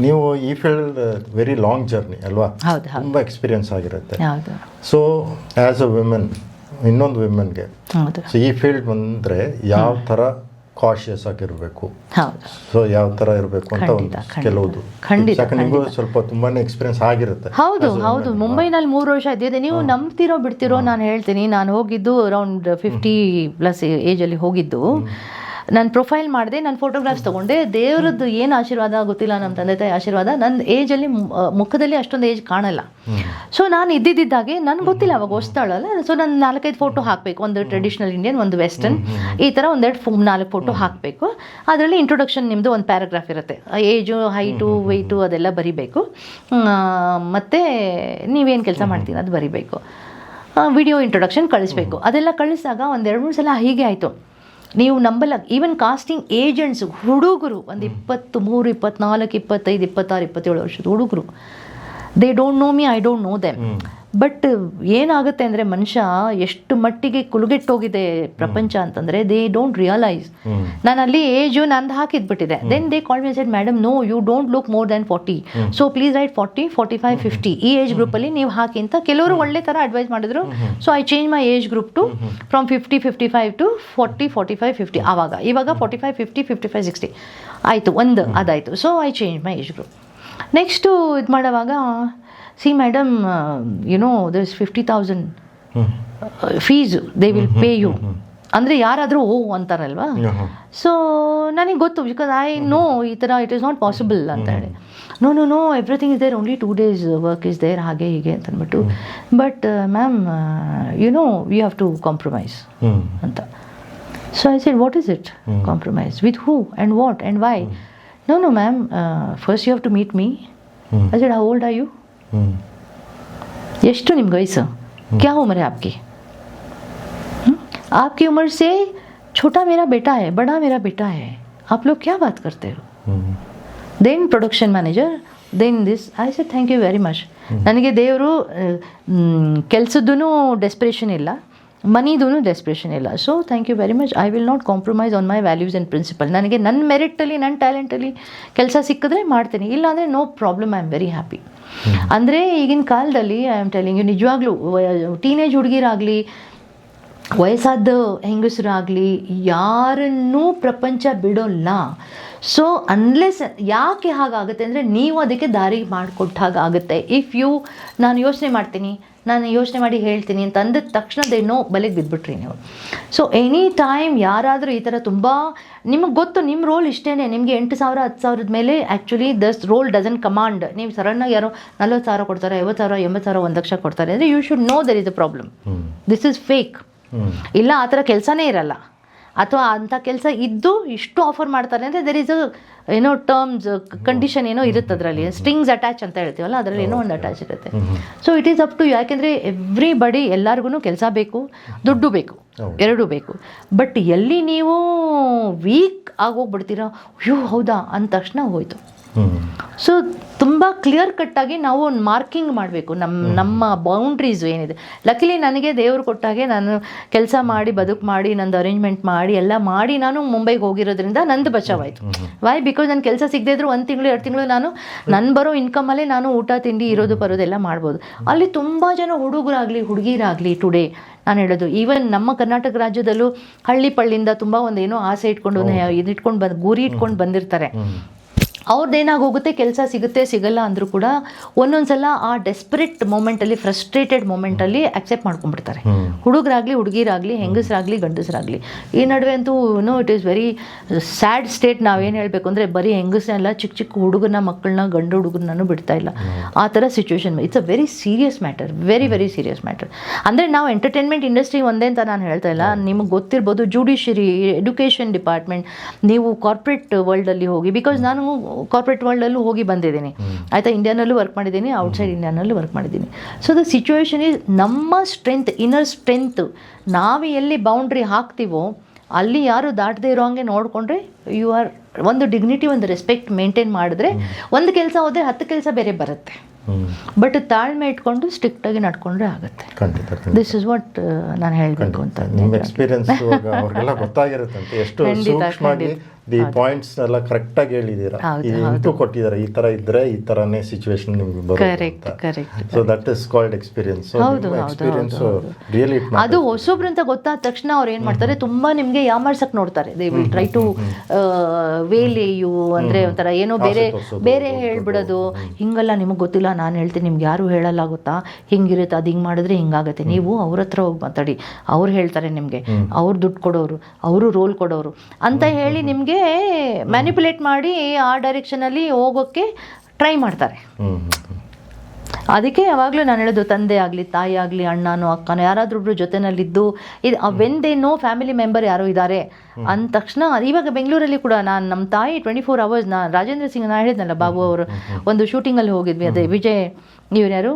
ನೀವು ಈ field very long journey ಅಲ್ವಾ, ತುಂಬ ಎಕ್ಸ್ಪೀರಿಯನ್ಸ್ ಆಗಿರುತ್ತೆ. ಸೊ ಆ್ಯಸ್ ಅ ವಿಮೆನ್, ಇನ್ನೊಂದು ವಿಮೆನ್ಗೆ ಸೊ ಈ ಫೀಲ್ಡ್ ಬಂದರೆ ಯಾವ ಥರ ಕಾಶಿಯಸ್ ಆಗಿರಬೇಕು, ಸೊ ಯಾವ ಥರ ಇರಬೇಕು ಅಂತ ಒಂದು ಕೆಲವುದು ನಿಮಗೂ ಸ್ವಲ್ಪ ತುಂಬಾನೇ ಎಕ್ಸ್ಪೀರಿಯನ್ಸ್ ಆಗಿರುತ್ತೆ. ಹೌದು ಮುಂಬೈನಲ್ಲಿ 3 ವರ್ಷ ಇದ್ದಿದೆ. ನೀವು ನಂಬ್ತಿರೋ ಬಿಡ್ತಿರೋ, ನಾನು ಹೇಳ್ತೀನಿ, ನಾನು ಹೋಗಿದ್ದು ಅರೌಂಡ್ 50+ ಏಜಲ್ಲಿ ಹೋಗಿದ್ದು. ನಾನು ಪ್ರೊಫೈಲ್ ಮಾಡಿದೆ, ನಾನು ಫೋಟೋಗ್ರಾಫ್ಸ್ ತೊಗೊಂಡೆ. ದೇವರದ್ದು ಏನು ಆಶೀರ್ವಾದ ಗೊತ್ತಿಲ್ಲ, ನಮ್ಮ ತಂದೆ ತಾಯಿ ಆಶೀರ್ವಾದ. ನನ್ನ ಏಜಲ್ಲಿ ಮುಖದಲ್ಲಿ ಅಷ್ಟೊಂದು ಏಜ್ ಕಾಣಲ್ಲ. ಸೊ ನಾನು ಇದ್ದಿದ್ದಾಗೆ ನನಗೆ ಗೊತ್ತಿಲ್ಲ, ಅವಾಗ ಹೊಸ್ತಾಳಲ್ಲ. ಸೊ ನಾನು 4-5 ಫೋಟೋ ಹಾಕಬೇಕು, ಒಂದು ಟ್ರೆಡಿಷ್ನಲ್ ಇಂಡಿಯನ್, ಒಂದು ವೆಸ್ಟರ್ನ್, ಈ ಥರ 1-2-4 ಫೋಟೋ ಹಾಕಬೇಕು. ಅದರಲ್ಲಿ ಇಂಟ್ರೊಡಕ್ಷನ್ ನಿಮ್ಮದು ಒಂದು ಪ್ಯಾರಾಗ್ರಾಫ್ ಇರುತ್ತೆ, ಏಜು, ಹೈಟು, ವೆಯ್ಟು ಅದೆಲ್ಲ ಬರಿಬೇಕು. ಮತ್ತು ನೀವೇನು ಕೆಲಸ ಮಾಡ್ತೀರ ಅದು ಬರಿಬೇಕು. ವಿಡಿಯೋ ಇಂಟ್ರೊಡಕ್ಷನ್ ಕಳಿಸ್ಬೇಕು. ಅದೆಲ್ಲ ಕಳಿಸಿದಾಗ 1-2-3 ಸಲ ಹೀಗೆ ಆಯಿತು. ನೀವು ನಂಬಲ್ಲ, ಈವನ್ ಕಾಸ್ಟಿಂಗ್ ಏಜೆಂಟ್ಸು, ಹುಡುಗರು ಒಂದು 23, 24, 25, 26, 27 ವರ್ಷದ ಹುಡುಗರು, they don't know me, I don't know them. But ಏನಾಗುತ್ತೆ ಅಂದರೆ, ಮನುಷ್ಯ ಎಷ್ಟು ಮಟ್ಟಿಗೆ ಕುಲುಗೆಟ್ಟೋಗಿದೆ ಪ್ರಪಂಚ ಅಂತಂದರೆ, ದೇ ಡೋಂಟ್ ರಿಯಲೈಸ್. ನಾನು ಅಲ್ಲಿ ಏಜು ನಂದು ಹಾಕಿದ್ಬಿಟ್ಟಿದೆ. Then they call me said, madam no, you don't look more than 40, so please write 40, 45, 50 ಈ ಏಜ್ ಗ್ರೂಪಲ್ಲಿ ನೀವು ಹಾಕಿ ಅಂತ ಕೆಲವರು ಒಳ್ಳೆ ಥರ ಅಡ್ವೈಸ್ ಮಾಡಿದ್ರು. So I change my age group to from 50, 55 to 40, 45, 50. ಇವಾಗ 45, 50, 55, 60 ಆಯಿತು, ಒಂದು ಅದಾಯಿತು. So I change my age group. Next ಇದು ಮಾಡುವಾಗ, see madam, there is 50,000 fees, they will pay you ಅಂದರೆ ಯಾರಾದರೂ ಅಂತಾರಲ್ವಾ. ಸೊ ನನಗೆ ಗೊತ್ತು, ಬಿಕಾಸ್ ಐ ನೋ ಈ ಥರ ಇಟ್ ಈಸ್ ನಾಟ್ ಪಾಸಿಬಲ್ ಅಂತ ಹೇಳಿ. No everything is there, only 2 days work is there, ಹಾಗೆ ಹೀಗೆ ಅಂತ ಅಂದ್ಬಿಟ್ಟು. But ma'am you have to compromise ಅಂತ. So I said, what is it compromise, with who and what and why? No ma'am, first you have to meet me. I said, how old are you? ಎಷ್ಟು ನಿಮ್ಗೆ ವಯಸ್ಸು? क्या उम्र है आपकी? आपकी उम्र से छोटा मेरा बेटा है, बड़ा मेरा बेटा है, आप लोग क्या बात करते हो? Then production manager, then this. I said thank you very much. ನನಗೆ ದೇವರು ಕೆಲಸದ್ದು ಡೆಸ್ಪಿರೇಷನ್ ಇಲ್ಲ, ಮನಿದೂ ಡೆಸ್ಪಿರೇಷನ್ ಇಲ್ಲ. So thank you very much. I will not compromise on my values and principle. ನನಗೆ ನನ್ನ ಮೆರಿಟಲ್ಲಿ, ನನ್ನ ಟ್ಯಾಲೆಂಟಲ್ಲಿ ಕೆಲಸ ಸಿಕ್ಕಿದ್ರೆ ಮಾಡ್ತೀನಿ, ಇಲ್ಲಾಂದರೆ no problem, I am very happy. ಅಂದರೆ ಈಗಿನ ಕಾಲದಲ್ಲಿ ಐ ಆಮ್ ಟೆಲಿಂಗ್ ಯು, ನಿಜವಾಗ್ಲೂ ಟೀನೇಜ್ ಹುಡುಗಿರಾಗಲಿ, ವಯಸ್ಸಾದ ಹೆಂಗಸರಾಗಲಿ, ಯಾರನ್ನೂ ಪ್ರಪಂಚ ಬಿಡೋಲ್ಲ. ಸೊ ಅನ್ಲೆಸ್, ಯಾಕೆ ಹಾಗಾಗುತ್ತೆ ಅಂದರೆ, ನೀವು ಅದಕ್ಕೆ ದಾರಿ ಮಾಡಿಕೊಟ್ಟ ಹಾಗಾಗುತ್ತೆ. ಇಫ್ ಯು, ನಾನು ಯೋಚನೆ ಮಾಡ್ತೀನಿ, ನಾನು ಯೋಚನೆ ಮಾಡಿ ಹೇಳ್ತೀನಿ ಅಂತ ಅಂದ ತಕ್ಷಣ ನೋ ಬಲೆಗೆ ಬಿದ್ದುಬಿಟ್ರಿ ನೀವು. ಸೊ ಎನಿ ಟೈಮ್ ಯಾರಾದರೂ ಈ ಥರ ತುಂಬ ನಿಮಗೆ ಗೊತ್ತು, ನಿಮ್ಮ ರೋಲ್ ಇಷ್ಟೇ, ನಿಮಗೆ 8,000 10,000 ಮೇಲೆ actually Dus roll doesn't command. ನೀವು ಸಡನ್ನಾಗಿ ಯಾರೋ 40,000 ಕೊಡ್ತಾರೆ, 50,000, 80,000, 1,00,000 ಕೊಡ್ತಾರೆ ಅಂದರೆ, you should know there is a problem, this is fake. ಇಲ್ಲ ಆ ಥರ ಕೆಲಸನೇ ಇರಲ್ಲ, ಅಥವಾ ಅಂಥ ಕೆಲಸ ಇದ್ದು ಇಷ್ಟು ಆಫರ್ ಮಾಡ್ತಾರೆ ಅಂದರೆ there is a terms condition ಏನೋ ಇರುತ್ತೆ ಅದರಲ್ಲಿ, ಸ್ಟ್ರಿಂಗ್ಸ್ ಅಟ್ಯಾಚ್ ಅಂತ ಹೇಳ್ತೀವಲ್ಲ, ಅದರಲ್ಲಿ ಏನೋ ಒಂದು ಅಟ್ಯಾಚ್ ಇರುತ್ತೆ. So it is up to you. ಯಾಕೆಂದರೆ ಎವ್ರಿಬಡಿ, ಎಲ್ಲರಿಗೂ ಕೆಲಸ ಬೇಕು, ದುಡ್ಡು ಬೇಕು, ಎರಡೂ ಬೇಕು. ಬಟ್ ಎಲ್ಲಿ ನೀವು ವೀಕ್ ಆಗೋಗ್ಬಿಡ್ತೀರಾ, ಅಯ್ಯೋ ಹೌದಾ ಅಂದ ತಕ್ಷಣ ಹೋಯ್ತು. ಸೊ ತುಂಬ ಕ್ಲಿಯರ್ ಕಟ್ಟಾಗಿ ನಾವು ಒಂದು ಮಾರ್ಕಿಂಗ್ ಮಾಡಬೇಕು, ನಮ್ಮ ಬೌಂಡ್ರೀಸು ಏನಿದೆ. ಲಕಿಲಿ ನನಗೆ ದೇವರು ಕೊಟ್ಟಾಗೆ ನಾನು ಕೆಲಸ ಮಾಡಿ, ಬದುಕು ಮಾಡಿ, ನಂದು ಅರೇಂಜ್ಮೆಂಟ್ ಮಾಡಿ, ಎಲ್ಲ ಮಾಡಿ ನಾನು ಮುಂಬೈಗೆ ಹೋಗಿರೋದ್ರಿಂದ ನಂದು ಬಚಾವಾಯಿತು. ವೈ? ಬಿಕಾಸ್ ನನ್ನ ಕೆಲಸ ಸಿಗದೇ ಇದ್ರೂ 1 ತಿಂಗಳು 2 ತಿಂಗಳು ನಾನು ನನ್ನ ಬರೋ ಇನ್ಕಮಲ್ಲೇ ನಾನು ಊಟ ತಿಂಡಿ ಇರೋದು ಬರೋದೆಲ್ಲ ಮಾಡ್ಬೋದು. ಅಲ್ಲಿ ತುಂಬ ಜನ ಹುಡುಗರಾಗಲಿ ಹುಡುಗಿರಾಗಲಿ ಟುಡೇ ನಾನು ಹೇಳೋದು, ಈವನ್ ನಮ್ಮ ಕರ್ನಾಟಕ ರಾಜ್ಯದಲ್ಲೂ ಹಳ್ಳಿ ಪಳ್ಳಿಯಿಂದ ತುಂಬ ಒಂದು ಏನೋ ಆಸೆ ಇಟ್ಕೊಂಡು, ಇದಿಟ್ಕೊಂಡು ಗುರಿ ಇಟ್ಕೊಂಡು ಬಂದಿರ್ತಾರೆ. ಅವ್ರದ್ದೇನಾಗೋಗುತ್ತೆ, ಕೆಲಸ ಸಿಗುತ್ತೆ ಸಿಗಲ್ಲ ಅಂದರೂ ಕೂಡ ಒಂದೊಂದ್ಸಲ ಆ ಡೆಸ್ಪರೇಟ್ ಮೂಮೆಂಟಲ್ಲಿ, ಫ್ರಸ್ಟ್ರೇಟೆಡ್ ಮೂಮೆಂಟಲ್ಲಿ ಅಕ್ಸೆಪ್ಟ್ ಮಾಡ್ಕೊಂಡ್ಬಿಡ್ತಾರೆ. ಹುಡುಗರಾಗಲಿ ಹುಡುಗಿರಾಗಲಿ, ಹೆಂಗಸರಾಗಲಿ ಗಂಡಸರಾಗಲಿ. ಈ ನಡುವೆ ಅಂತೂ it is very sad state. ನಾವೇನು ಹೇಳಬೇಕು ಅಂದರೆ, ಬರೀ ಹೆಂಗಸನೆಲ್ಲ ಚಿಕ್ಕ ಚಿಕ್ಕ ಹುಡುಗನ ಮಕ್ಕಳನ್ನ, ಗಂಡು ಹುಡುಗರನ್ನೂ ಬಿಡ್ತಾ ಇಲ್ಲ. ಆ ಥರ situation. It's a very serious matter, very very serious matter. ಅಂದರೆ ನಾವು ಎಂಟರ್ಟೈನ್ಮೆಂಟ್ ಇಂಡಸ್ಟ್ರಿ ಒಂದೇ ಅಂತ ನಾನು ಹೇಳ್ತಾ ಇಲ್ಲ. ನಿಮಗೆ ಗೊತ್ತಿರ್ಬೋದು, ಜುಡಿಷರಿ, ಎಡ್ಯುಕೇಷನ್ ಡಿಪಾರ್ಟ್ಮೆಂಟ್, ನೀವು ಕಾರ್ಪೊರೇಟ್ ವರ್ಲ್ಡಲ್ಲಿ ಹೋಗಿ, ಬಿಕಾಸ್ ನಾನು ಕಾರ್ಪೊರೇಟ್ ವರ್ಲ್ಡಲ್ಲೂ ಹೋಗಿ ಬಂದಿದ್ದೀನಿ ಆಯಿತಾ. ಇಂಡಿಯಾನಲ್ಲೂ ವರ್ಕ್ ಮಾಡಿದ್ದೀನಿ, ಔಟ್ಸೈಡ್ ಇಂಡಿಯಾನಲ್ಲೂ ವರ್ಕ್ ಮಾಡಿದ್ದೀನಿ. ಸೊ ದ ಸಿಚುವೇಶನ್ ಈಸ್, ನಮ್ಮ ಸ್ಟ್ರೆಂತ್, ಇನ್ನರ್ ಸ್ಟ್ರೆಂತ್, ನಾವು ಎಲ್ಲಿ ಬೌಂಡ್ರಿ ಹಾಕ್ತೀವೋ ಅಲ್ಲಿ ಯಾರು ದಾಟದೇ ಇರೋ ಹಂಗೆ ನೋಡಿಕೊಂಡ್ರೆ, ಯು ಆರ್ ಒಂದು ಡಿಗ್ನಿಟಿ, ಒಂದು ರೆಸ್ಪೆಕ್ಟ್ ಮೇಂಟೈನ್ ಮಾಡಿದ್ರೆ, ಒಂದು ಕೆಲಸ ಹೋದರೆ 10 ಕೆಲಸ ಬೇರೆ ಬರುತ್ತೆ. ಬಟ್ ತಾಳ್ಮೆ ಇಟ್ಕೊಂಡು ಸ್ಟ್ರಿಕ್ಟಾಗಿ ನಡ್ಕೊಂಡ್ರೆ ಆಗುತ್ತೆ. ದಿಸ್ ಇಸ್ ವಾಟ್ ನಾನು ಹೇಳಬೇಕು ಅಂತ. ನಿಮ್ಮ ಎಕ್ಸ್ಪೀರಿಯನ್ಸ್ ಅವ್ರಿಗೆಲ್ಲ ಗೊತ್ತಾಗಿರುತ್ತಂತೆ, ಎಷ್ಟು ಸೂಕ್ಷ್ಮವಾಗಿ ದಿ ಪಾಯಿಂಟ್ಸ್ ಎಲ್ಲ ಕರೆಕ್ಟಾಗಿ ಹೇಳಿದ್ದೀರಾ, ಇಂಟು ಕೊಟ್ಟಿದ್ದಾರೆ, ಈ ತರ ಇದ್ರೆ ಈ ತರನೇ ಸಿಚುವೇಶನ್ ನಿಮ್ಗೆ ಬರುತ್ತೆ. So that is called experience. Experience really ಅದು ಹೊಸೊಬ್ರು ಅಂತ ಗೊತ್ತಾದ ತಕ್ಷಣ ಅವ್ರು ಏನ್ ಮಾಡ್ತಾರೆ, ತುಂಬಾ ನಿಮ್ಗೆ ಯಾಮಾರ್ಸಕ್ ನೋಡ್ತಾರೆ. They will try to veil you, ಅಂದ್ರೆ ಒಂಥರ ಏನೋ ಬೇರೆ ಹೇಳ್ಬಿಡೋದು. ಹಿಂಗಲ್ಲ, ನಿಮಗೆ ಗೊತ್ತಿಲ್ಲ, ನಾನು ಹೇಳ್ತೀನಿ, ನಿಮ್ಗೆ ಯಾರು ಹೇಳಲ್ಲ ಗೊತ್ತಾ, ಹಿಂಗಿರುತ್ತೆ, ಅದು ಹಿಂಗೆ ಮಾಡಿದ್ರೆ ಹಿಂಗಾಗತ್ತೆ, ನೀವು ಅವ್ರ ಹತ್ರ ಹೋಗಿ ಮಾತಾಡಿ, ಅವ್ರು ಹೇಳ್ತಾರೆ ನಿಮಗೆ, ಅವ್ರು ದುಡ್ಡು ಕೊಡೋರು, ಅವರು ರೋಲ್ ಕೊಡೋರು ಅಂತ ಹೇಳಿ ನಿಮಗೆ ಮ್ಯಾನಿಪುಲೇಟ್ ಮಾಡಿ ಆ ಡೈರೆಕ್ಷನಲ್ಲಿ ಹೋಗೋಕ್ಕೆ ಟ್ರೈ ಮಾಡ್ತಾರೆ. ಅದಕ್ಕೆ ಯಾವಾಗಲೂ ನಾನು ಹೇಳೋದು, ತಂದೆ ಆಗಲಿ, ತಾಯಿ ಆಗಲಿ, ಅಣ್ಣನೋ ಅಕ್ಕನೋ ಯಾರಾದ್ರೊಬ್ರು ಜೊತೆನಲ್ಲಿದ್ದು when they know family member ಯಾರು ಇದ್ದಾರೆ ಅಂದ ತಕ್ಷಣ, ಇವಾಗ ಬೆಂಗಳೂರಲ್ಲಿ ಕೂಡ ನಮ್ಮ ತಾಯಿ 24 hours, ನಾನು ರಾಜೇಂದ್ರ ಸಿಂಗ್, ನಾನು ಹೇಳಿದ್ನಲ್ಲ ಬಾಬು ಅವರು ಒಂದು ಶೂಟಿಂಗಲ್ಲಿ ಹೋಗಿದ್ವಿ, ಅದೇ ವಿಜಯ್ ಇವ್ರು ಯಾರು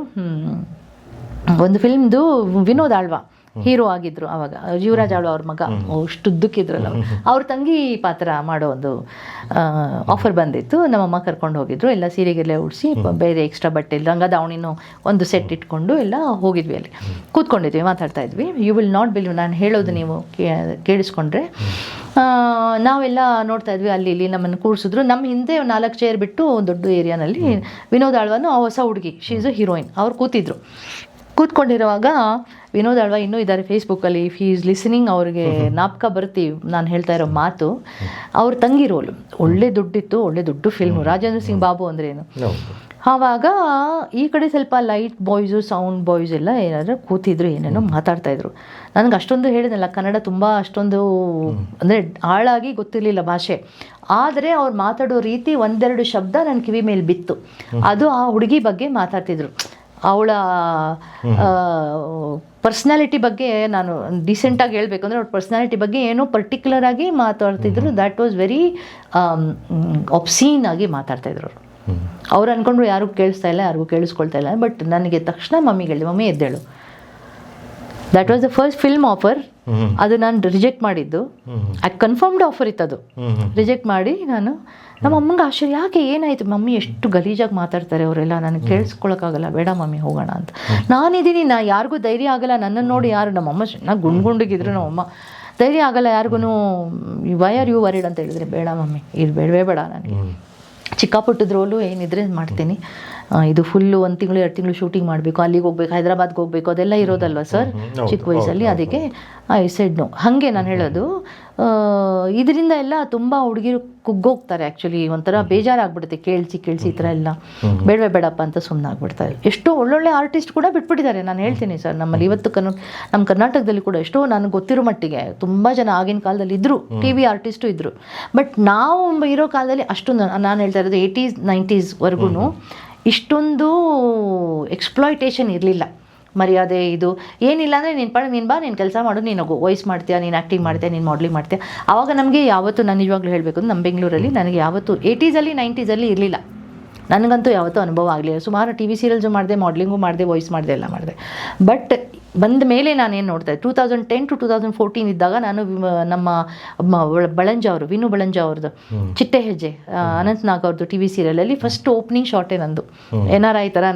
ಒಂದು ಫಿಲ್ಮ್ದು ವಿನೋದ್ ಆಳ್ವಾ ಹೀರೋ ಆಗಿದ್ರು ಅವಾಗ, ಯುವರಾಜ್ ಆಳ್ವಾ ಅವ್ರ ಮಗ, ಅಷ್ಟು ಉದ್ದಕ್ಕಿದ್ರಲ್ಲ, ಅವ್ರ ತಂಗಿ ಪಾತ್ರ ಮಾಡೋ ಒಂದು ಆಫರ್ ಬಂದಿತ್ತು. ನಮ್ಮಮ್ಮ ಕರ್ಕೊಂಡು ಹೋಗಿದ್ರು, ಎಲ್ಲ ಸೀರೆಗೆಲ್ಲ ಉಡಿಸಿ, ಬೇರೆ ಎಕ್ಸ್ಟ್ರಾ ಬಟ್ಟೆ ರಂಗ ದಾವಣಿನೂ ಒಂದು ಸೆಟ್ ಇಟ್ಕೊಂಡು ಎಲ್ಲ ಹೋಗಿದ್ವಿ. ಅಲ್ಲಿ ಕೂತ್ಕೊಂಡಿದ್ವಿ, ಮಾತಾಡ್ತಾ ಇದ್ವಿ. ಯು ವಿಲ್ ನಾಟ್ ಬಿಲೀವ್, ನಾನು ಹೇಳೋದು ನೀವು ಕೇಳಿಸ್ಕೊಂಡ್ರೆ, ನಾವೆಲ್ಲ ನೋಡ್ತಾ ಇದ್ವಿ, ಅಲ್ಲಿ ಇಲ್ಲಿ ನಮ್ಮನ್ನು ಕೂರಿಸಿದ್ರು. ನಮ್ಮ ಹಿಂದೆ 4 ಚೇರ್ ಬಿಟ್ಟು ಒಂದು ದೊಡ್ಡ ಏರಿಯಾನಲ್ಲಿ ವಿನೋದ್ ಆಳ್ವಾನು ಆ ಹೊಸ ಹುಡುಗಿ, ಶಿ ಈಸ್ ಅ ಹೀರೋಯಿನ್, ಅವ್ರು ಕೂತಿದ್ರು. ಕೂತ್ಕೊಂಡಿರುವಾಗ ವಿನೋದ್ ಆಳ್ವಾ ಇನ್ನೂ ಇದ್ದಾರೆ ಫೇಸ್ಬುಕ್ಕಲ್ಲಿ, ಇಫ್ ಹಿ ಈಸ್ ಲಿಸನಿಂಗ್, ಅವ್ರಿಗೆ ನಾಪಕ ಬರ್ತೀವಿ ನಾನು ಹೇಳ್ತಾ ಇರೋ ಮಾತು. ಅವ್ರ ತಂಗಿ ರೋಲು ಒಳ್ಳೆ ದುಡ್ಡಿತ್ತು, ಒಳ್ಳೆ ದೊಡ್ಡ ಫಿಲ್ಮು, ರಾಜೇಂದ್ರ ಸಿಂಗ್ ಬಾಬು ಅಂದ್ರೇನು. ಆವಾಗ ಈ ಕಡೆ ಸ್ವಲ್ಪ ಲೈಟ್ ಬಾಯ್ಸು, ಸೌಂಡ್ ಬಾಯ್ಸ್ ಎಲ್ಲ ಏನಾದರೂ ಕೂತಿದ್ರು, ಏನೇನೋ ಮಾತಾಡ್ತಾಯಿದ್ರು. ನನಗೆ ಅಷ್ಟೊಂದು ಹೇಳಿದ್ನಲ್ಲ, ಕನ್ನಡ ತುಂಬ ಅಷ್ಟೊಂದು ಅಂದರೆ ಆಳಾಗಿ ಗೊತ್ತಿರಲಿಲ್ಲ ಭಾಷೆ, ಆದರೆ ಅವ್ರು ಮಾತಾಡೋ ರೀತಿ 1-2 ಶಬ್ದ ನನ್ನ ಕಿವಿ ಮೇಲೆ ಬಿತ್ತು. ಅದು ಆ ಹುಡುಗಿ ಬಗ್ಗೆ ಮಾತಾಡ್ತಿದ್ರು, ಅವಳ ಪರ್ಸ್ನಾಲಿಟಿ ಬಗ್ಗೆ. ನಾನು ಡಿಸೆಂಟಾಗಿ ಹೇಳಬೇಕು ಅಂದರೆ ಅವ್ರ ಪರ್ಸ್ನಾಲಿಟಿ ಬಗ್ಗೆ ಏನೋ ಪರ್ಟಿಕ್ಯುಲರ್ ಆಗಿ ಮಾತಾಡ್ತಿದ್ರು. ದ್ಯಾಟ್ ವಾಸ್ ವೆರಿ ಒಬ್ಸೀನ್ ಆಗಿ ಮಾತಾಡ್ತಾಯಿದ್ರು ಅವರು. ಅವ್ರು ಅಂದ್ಕೊಂಡ್ರು ಯಾರಿಗೂ ಕೇಳಿಸ್ತಾ ಇಲ್ಲ, ಯಾರಿಗೂ ಕೇಳಿಸ್ಕೊಳ್ತಾ ಇಲ್ಲ. ಬಟ್ ನನಗೆ ತಕ್ಷಣ ಮಮ್ಮಿಗೆ ಹೇಳಿದೆ, ಮಮ್ಮಿ ಎದ್ದೇಳು. That was the first film offer. ಅದು ನಾನು ರಿಜೆಕ್ಟ್ ಮಾಡಿದ್ದು, ಕನ್ಫರ್ಮ್ಡ್ ಆಫರ್ ಇತ್ತು, ಅದು ರಿಜೆಕ್ಟ್ ಮಾಡಿ ನಾನು ನಮ್ಮ ಅಮ್ಮಂಗೆ ಆಶ್ಚರ್ಯ, ಯಾಕೆ ಏನಾಯಿತು ಮಮ್ಮಿ, ಎಷ್ಟು ಗಲೀಜಾಗಿ ಮಾತಾಡ್ತಾರೆ ಅವರೆಲ್ಲ, ನನಗೆ ಕೇಳಿಸ್ಕೊಳಕ್ಕಾಗಲ್ಲ, ಬೇಡ ಮಮ್ಮಿ ಹೋಗೋಣ ಅಂತ. ನಾನಿದ್ದೀನಿ, ಯಾರಿಗೂ ಧೈರ್ಯ ಆಗಲ್ಲ ನನ್ನನ್ನು ನೋಡಿ. ಯಾರು ನಮ್ಮಮ್ಮ ಚೆನ್ನಾಗಿ ಗುಂಡ್ಗುಂಡಿಗಿದ್ರು, ನಮ್ಮಮ್ಮ ಧೈರ್ಯ ಆಗಲ್ಲ ಯಾರಿಗೂ. ವೈ ಆರ್ ಯು ವರಿಡ್ ಅಂತ ಹೇಳಿದ್ರೆ, ಬೇಡ ಮಮ್ಮಿ, ಇದು ಬೇಡವೇ ಬೇಡ, ನನಗೆ ಚಿಕ್ಕ ಪುಟ್ಟದ ರೋಲು ಏನಿದ್ರೆ ಮಾಡ್ತೀನಿ, ಇದು ಫುಲ್ಲು 1 ತಿಂಗಳು 2 ತಿಂಗಳು ಶೂಟಿಂಗ್ ಮಾಡಬೇಕು, ಅಲ್ಲಿಗೆ ಹೋಗ್ಬೇಕು, ಹೈದ್ರಾಬಾದ್ಗೆ ಹೋಗ್ಬೇಕು, ಅದೆಲ್ಲ ಇರೋದಲ್ವ ಸರ್ ಚಿಕ್ಕ ವಯಸ್ಸಲ್ಲಿ. ಅದಕ್ಕೆ ಐ ಸೆಡ್ ನೋ. ಹಾಗೆ ನಾನು ಹೇಳೋದು, ಇದರಿಂದ ಎಲ್ಲ ತುಂಬ ಹುಡುಗಿರು ಕುಗ್ಗೋಗ್ತಾರೆ. ಆ್ಯಕ್ಚುಲಿ ಒಂಥರ ಬೇಜಾರಾಗ್ಬಿಡುತ್ತೆ, ಕೇಳಿಸಿ ಈ ಥರ ಎಲ್ಲ ಬೇಡವೇ ಬೇಡಪ್ಪ ಅಂತ ಸುಮ್ಮನೆ ಆಗ್ಬಿಡ್ತಾರೆ. ಎಷ್ಟೋ ಒಳ್ಳೊಳ್ಳೆ ಆರ್ಟಿಸ್ಟ್ ಕೂಡ ಬಿಟ್ಬಿಟ್ಟಿದ್ದಾರೆ. ನಾನು ಹೇಳ್ತೀನಿ ಸರ್, ನಮ್ಮಲ್ಲಿ ಇವತ್ತು ನಮ್ಮ ಕರ್ನಾಟಕದಲ್ಲಿ ಕೂಡ ಎಷ್ಟೋ ನನಗೆ ಗೊತ್ತಿರೋ ಮಟ್ಟಿಗೆ ತುಂಬ ಜನ ಆಗಿನ ಕಾಲದಲ್ಲಿ ಇದ್ದರು, TV ಆರ್ಟಿಸ್ಟು ಇದ್ದರು. ಬಟ್ ನಾವು ಇರೋ ಕಾಲದಲ್ಲಿ ಅಷ್ಟೊಂದು, ನಾನು ಹೇಳ್ತಾ ಇರೋದು 80s 90s ವರ್ಗೂ ಇಷ್ಟೊಂದು ಎಕ್ಸ್ಪ್ಲಾಯ್ಟೇಷನ್ ಇರಲಿಲ್ಲ. ಮರ್ಯಾದೆ ಇದು ಏನಿಲ್ಲ ಅಂದರೆ ನೀನು ಬಾ, ನೀನು ಕೆಲಸ ಮಾಡು, ನೀನು ವಾಯ್ಸ್ ಮಾಡ್ತೀಯಾ, ನೀನು ಆ್ಯಕ್ಟಿಂಗ್ ಮಾಡ್ತೀಯಾ, ನೀನು ಮಾಡ್ಲಿಂಗ್ ಮಾಡ್ತೀಯಾ. ಆವಾಗ ನಮಗೆ ಯಾವತ್ತೂ, ನಾನು ನಿಜವಾಗ್ಲೂ ಹೇಳಬೇಕು, ನಮ್ಮ ಬೆಂಗಳೂರಲ್ಲಿ ನನಗೆ ಯಾವತ್ತೂ 80s 90s ಇರಲಿಲ್ಲ. ನನಗಂತೂ ಯಾವತ್ತೂ ಅನುಭವ ಆಗಲಿಲ್ಲ. ಸುಮಾರು TV ಸೀರಿಯಲ್ಸು ಮಾಡಿದೆ, ಮಾಡಲಿಂಗು ಮಾಡಿದೆ, ವಾಯ್ಸ್ ಮಾಡಿದೆ, ಎಲ್ಲ ಮಾಡಿದೆ. ಬಟ್ ಬಂದ ಮೇಲೆ ನಾನೇನು ನೋಡ್ತಾ 2010 to 2014 ಇದ್ದಾಗ ನಾನು ನಮ್ಮ ಬಳಂಜ ಅವರು, ವಿನು ಬಳಂಜ ಅವ್ರದ್ದು ಚಿಟ್ಟೆ ಹೆಜ್ಜೆ, ಅನಂತ್ ನಾಗ್ ಅವ್ರದ್ದು TV ಸೀರಿಯಲಲ್ಲಿ ಫಸ್ಟ್ ಓಪನಿಂಗ್ ಶಾರ್ಟೇ ನಂದು. NRI ಥರ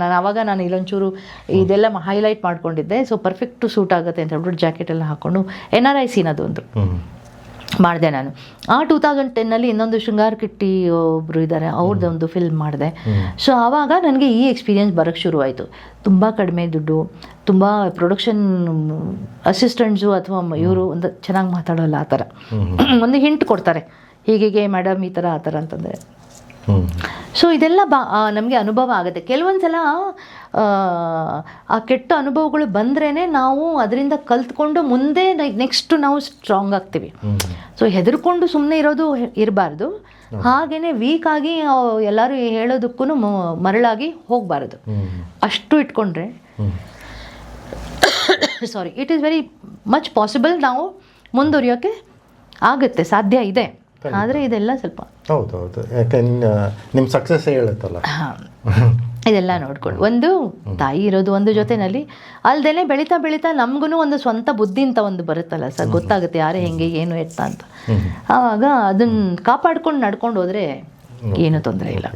ನಾನು ಇಲ್ಲೊಂಚೂರು ಇದೆಲ್ಲ ಹೈಲೈಟ್ ಮಾಡ್ಕೊಂಡಿದ್ದೆ. ಸೊ ಪರ್ಫೆಕ್ಟು ಸೂಟ್ ಆಗುತ್ತೆ ಅಂತ ಹೇಳ್ಬಿಟ್ಟು ಜಾಕೆಟ್ ಎಲ್ಲ ಹಾಕ್ಕೊಂಡು NRI ಸೀನ್ ಅದು ಒಂದು ಮಾಡಿದೆ ನಾನು. ಆ 2010 ಇನ್ನೊಂದು ಶೃಂಗಾರ ಕಿಟ್ಟಿ ಒಬ್ಬರು ಇದ್ದಾರೆ, ಅವ್ರದ್ದೊಂದು ಫಿಲ್ಮ್ ಮಾಡಿದೆ. ಸೊ ಆವಾಗ ನನಗೆ ಈ ಎಕ್ಸ್ಪೀರಿಯೆನ್ಸ್ ಬರೋಕ್ಕೆ ಶುರುವಾಯಿತು. ತುಂಬ ಕಡಿಮೆ ದುಡ್ಡು, ತುಂಬ ಪ್ರೊಡಕ್ಷನ್ ಅಸಿಸ್ಟೆಂಟ್ಸು ಅಥವಾ ಇವರು ಒಂದು ಚೆನ್ನಾಗಿ ಮಾತಾಡೋಲ್ಲ, ಆ ಥರ ಒಂದು ಹಿಂಟ್ ಕೊಡ್ತಾರೆ, ಹೀಗೆ ಮೇಡಮ್ ಈ ಥರ ಆ ಥರ ಅಂತಂದರೆ. ಸೊ ಇದೆಲ್ಲ ನಮಗೆ ಅನುಭವ ಆಗುತ್ತೆ. ಕೆಲವೊಂದು ಸಲ ಆ ಕೆಟ್ಟ ಅನುಭವಗಳು ಬಂದ್ರೇ ನಾವು ಅದರಿಂದ ಕಲ್ತ್ಕೊಂಡು ಮುಂದೆ ನೆಕ್ಸ್ಟ್ ನಾವು ಸ್ಟ್ರಾಂಗ್ ಆಗ್ತೀವಿ. ಸೊ ಹೆದರ್ಕೊಂಡು ಸುಮ್ಮನೆ ಇರಬಾರ್ದು. ಹಾಗೆಯೇ ವೀಕ್ ಆಗಿ ಎಲ್ಲರೂ ಹೇಳೋದಕ್ಕೂ ಮರಳಾಗಿ ಹೋಗಬಾರ್ದು. ಅಷ್ಟು ಇಟ್ಕೊಂಡ್ರೆ ಸಾರಿ, it is very much possible, ನಾವು ಮುಂದುವರಿಯೋಕ್ಕೆ ಆಗುತ್ತೆ, ಸಾಧ್ಯ ಇದೆ. ಆದರೆ ಇದೆಲ್ಲ ಸ್ವಲ್ಪ ಹೌದೌದು, ಯಾಕೆ ನಿಮ್ಮ ಸಕ್ಸಸ್ ಹೇಳುತ್ತಲ್ಲ, ಇದೆಲ್ಲ ನೋಡ್ಕೊಂಡು ಒಂದು ತಾಯಿ ಇರೋದು ಒಂದು ಜೊತೆನಲ್ಲಿ ಅಲ್ದೇನೆ ಬೆಳೀತಾ ಬೆಳೀತಾ ನಮಗೂ ಒಂದು ಸ್ವಂತ ಬುದ್ಧಿ ಅಂತ ಒಂದು ಬರುತ್ತಲ್ಲ ಸರ್, ಗೊತ್ತಾಗುತ್ತೆ ಯಾರೇ ಹೆಂಗೆ ಏನು ಎತ್ತ ಅಂತ. ಆವಾಗ ಅದನ್ನ ಕಾಪಾಡ್ಕೊಂಡು ನಡ್ಕೊಂಡು ಹೋದರೆ ಏನೂ ತೊಂದರೆ ಇಲ್ಲ.